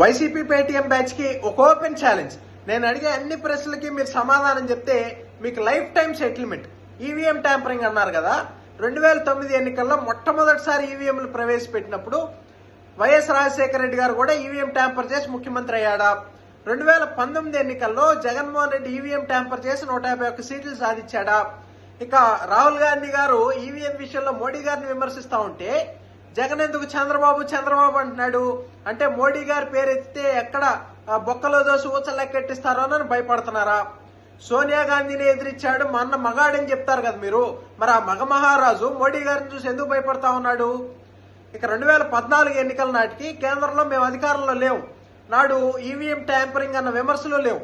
YCP Paytm batch కి ఒక open challenge. నేను అడిగే అన్ని ప్రశ్నలకి మీరు సమాధానం చెప్తే మీకు life time settlement. EVM tampering అన్నారు కదా, 2009 ఎన్నికల్లో మొట్టమొదటిసారి ఈవీఎంలు ప్రవేశపెట్టినప్పుడు వైఎస్ రాజశేఖర రెడ్డి గారు కూడా ఈవీఎం ట్యాంపర్ చేసి ముఖ్యమంత్రి అయ్యాడా? 2019 ఎన్నికల్లో జగన్మోహన్ రెడ్డి ఈవీఎం ట్యాంపర్ చేసి 151 సీట్లు సాధించాడా? ఇక రాహుల్ గాంధీ గారు ఈవీఎం విషయంలో మోడీ గారిని విమర్శిస్తా ఉంటే జగన్ ఎందుకు చంద్రబాబు అంటున్నాడు? అంటే మోడీ గారి పేరు ఎత్తితే ఎక్కడ బొక్కలో దోసి ఊచలు లెక్కెట్టిస్తారో అని భయపడుతున్నారా? సోనియా గాంధీని ఎదిరించాడు మా అన్న మగాడని చెప్తారు కదా మీరు, మరి ఆ మగ మహారాజు మోడీ గారిని చూసి ఎందుకు భయపడతా ఉన్నాడు? ఇక 2014 ఎన్నికల నాటికి కేంద్రంలో మేము అధికారంలో లేవు, నాడు ఈవీఎం ట్యాంపరింగ్ అన్న విమర్శలు లేవు.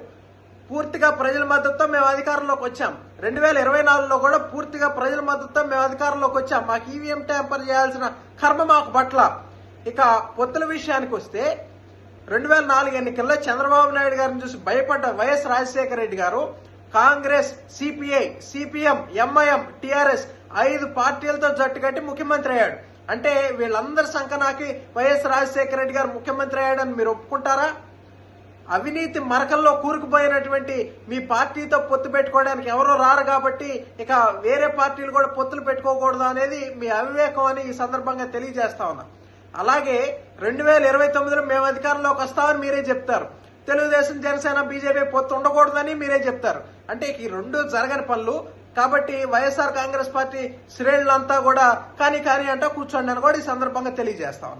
పూర్తిగా ప్రజల మద్దతుతో మేము అధికారంలోకి వచ్చాం. 2024లో కూడా పూర్తిగా ప్రజల మద్దతుతో మేము అధికారంలోకి వచ్చాం. మాకు ఈవీఎం ట్యాంపర్ చేయాల్సిన కర్మ మాకు పట్ల. ఇక పొత్తుల విషయానికి వస్తే 2004 ఎన్నికల్లో చంద్రబాబు నాయుడు గారిని చూసి భయపడ్డ వైఎస్ రాజశేఖర రెడ్డి గారు Congress, CPI, CPM, MIM, TRS 5 పార్టీలతో జట్టు కట్టి ముఖ్యమంత్రి అయ్యాడు. అంటే వీళ్ళందరి సంకనాకి వైఎస్ రాజశేఖర రెడ్డి గారు ముఖ్యమంత్రి అయ్యాడని మీరు ఒప్పుకుంటారా? అవినీతి మరకల్లో కూరుకుపోయినటువంటి మీ పార్టీతో పొత్తు పెట్టుకోవడానికి ఎవరో రారు కాబట్టి ఇక వేరే పార్టీలు కూడా పొత్తులు పెట్టుకోకూడదు అనేది మీ అవివేకం అని ఈ సందర్భంగా తెలియజేస్తా ఉన్నా. అలాగే 2029లో మేము అధికారంలోకి వస్తామని మీరే చెప్తారు. తెలుగుదేశం, జనసేన, బీజేపీ పొత్తు ఉండకూడదని మీరే చెప్తారు. అంటే ఈ రెండు జరగని పనులు కాబట్టి వైఎస్ఆర్ కాంగ్రెస్ పార్టీ శ్రేణులంతా కూడా కానీ అంటూ కూర్చోండి అని కూడా ఈ సందర్భంగా తెలియజేస్తా ఉన్నా.